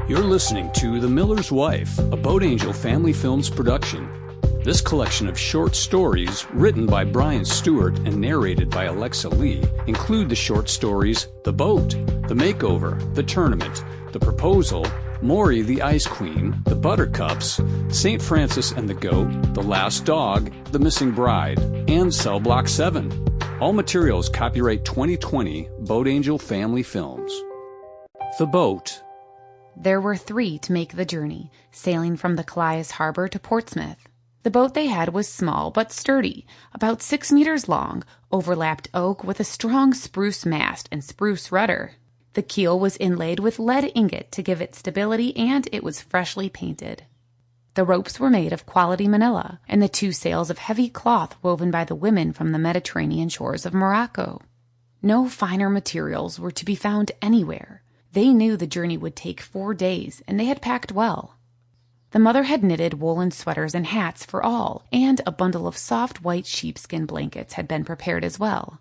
You're listening to The Miller's Wife, a Boat Angel Family Films production. This collection of short stories, written by Brian Stewart and narrated by Alexa Lee, include the short stories The Boat, The Makeover, The Tournament, The Proposal, Morrie the Ice Queen, The Buttercups, St. Francis and the Goat, The Last Dog, The Missing Bride, and Cell Block 7. All materials copyright 2020 Boat Angel Family Films. The Boat. There were 3 to make the journey, sailing from the Calais harbor to Portsmouth. The boat they had was small but sturdy, about 6 meters long, overlapped oak with a strong spruce mast and spruce rudder. The keel was inlaid with lead ingot to give it stability, and it was freshly painted. The ropes were made of quality manila, and the 2 sails of heavy cloth woven by the women from the Mediterranean shores of Morocco. No finer materials were to be found anywhere. They knew the journey would take 4 days, and they had packed well. The mother had knitted woolen sweaters and hats for all, and a bundle of soft white sheepskin blankets had been prepared as well.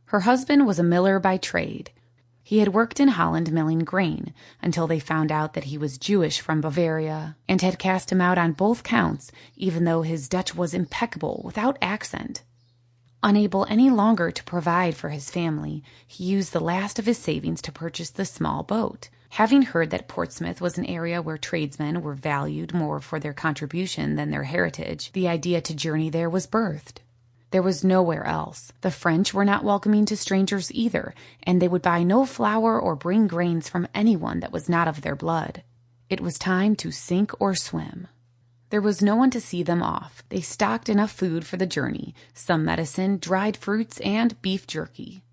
Her husband was a miller by trade. He had worked in Holland milling grain, until they found out that he was Jewish from Bavaria, and had cast him out on both counts, even though his Dutch was impeccable, without accent. Unable any longer to provide for his family, he used the last of his savings to purchase the small boat. Having heard that Portsmouth was an area where tradesmen were valued more for their contribution than their heritage, the idea to journey there was birthed. There was nowhere else. The French were not welcoming to strangers either, and they would buy no flour or bring grains from anyone that was not of their blood. It was time to sink or swim. There was no one to see them off. They stocked enough food for the journey, some medicine, dried fruits, and beef jerky.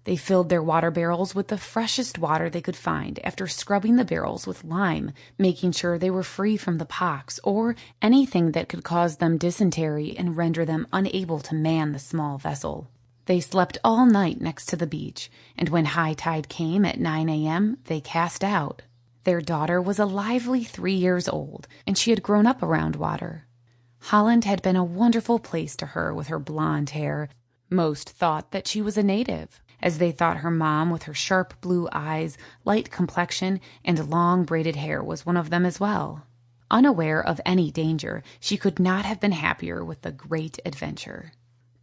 They filled their water barrels with the freshest water they could find after scrubbing the barrels with lime, making sure they were free from the pox or anything that could cause them dysentery and render them unable to man the small vessel. They slept all night next to the beach, and when high tide came at 9 a.m., they cast out. Their daughter was a lively 3 years old, and she had grown up around water. Holland had been a wonderful place to her with her blonde hair. Most thought that she was a native, as they thought her mom with her sharp blue eyes, light complexion, and long braided hair was one of them as well. Unaware of any danger, she could not have been happier with the great adventure.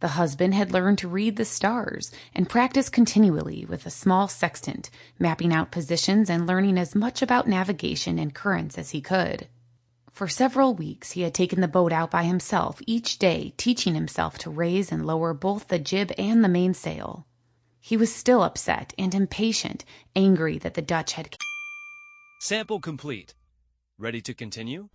The husband had learned to read the stars and practice continually with a small sextant, mapping out positions and learning as much about navigation and currents as he could. For several weeks he had taken the boat out by himself each day, teaching himself to raise and lower both the jib and the mainsail. He was still upset and impatient, angry that the Dutch had... Sample complete. Ready to continue?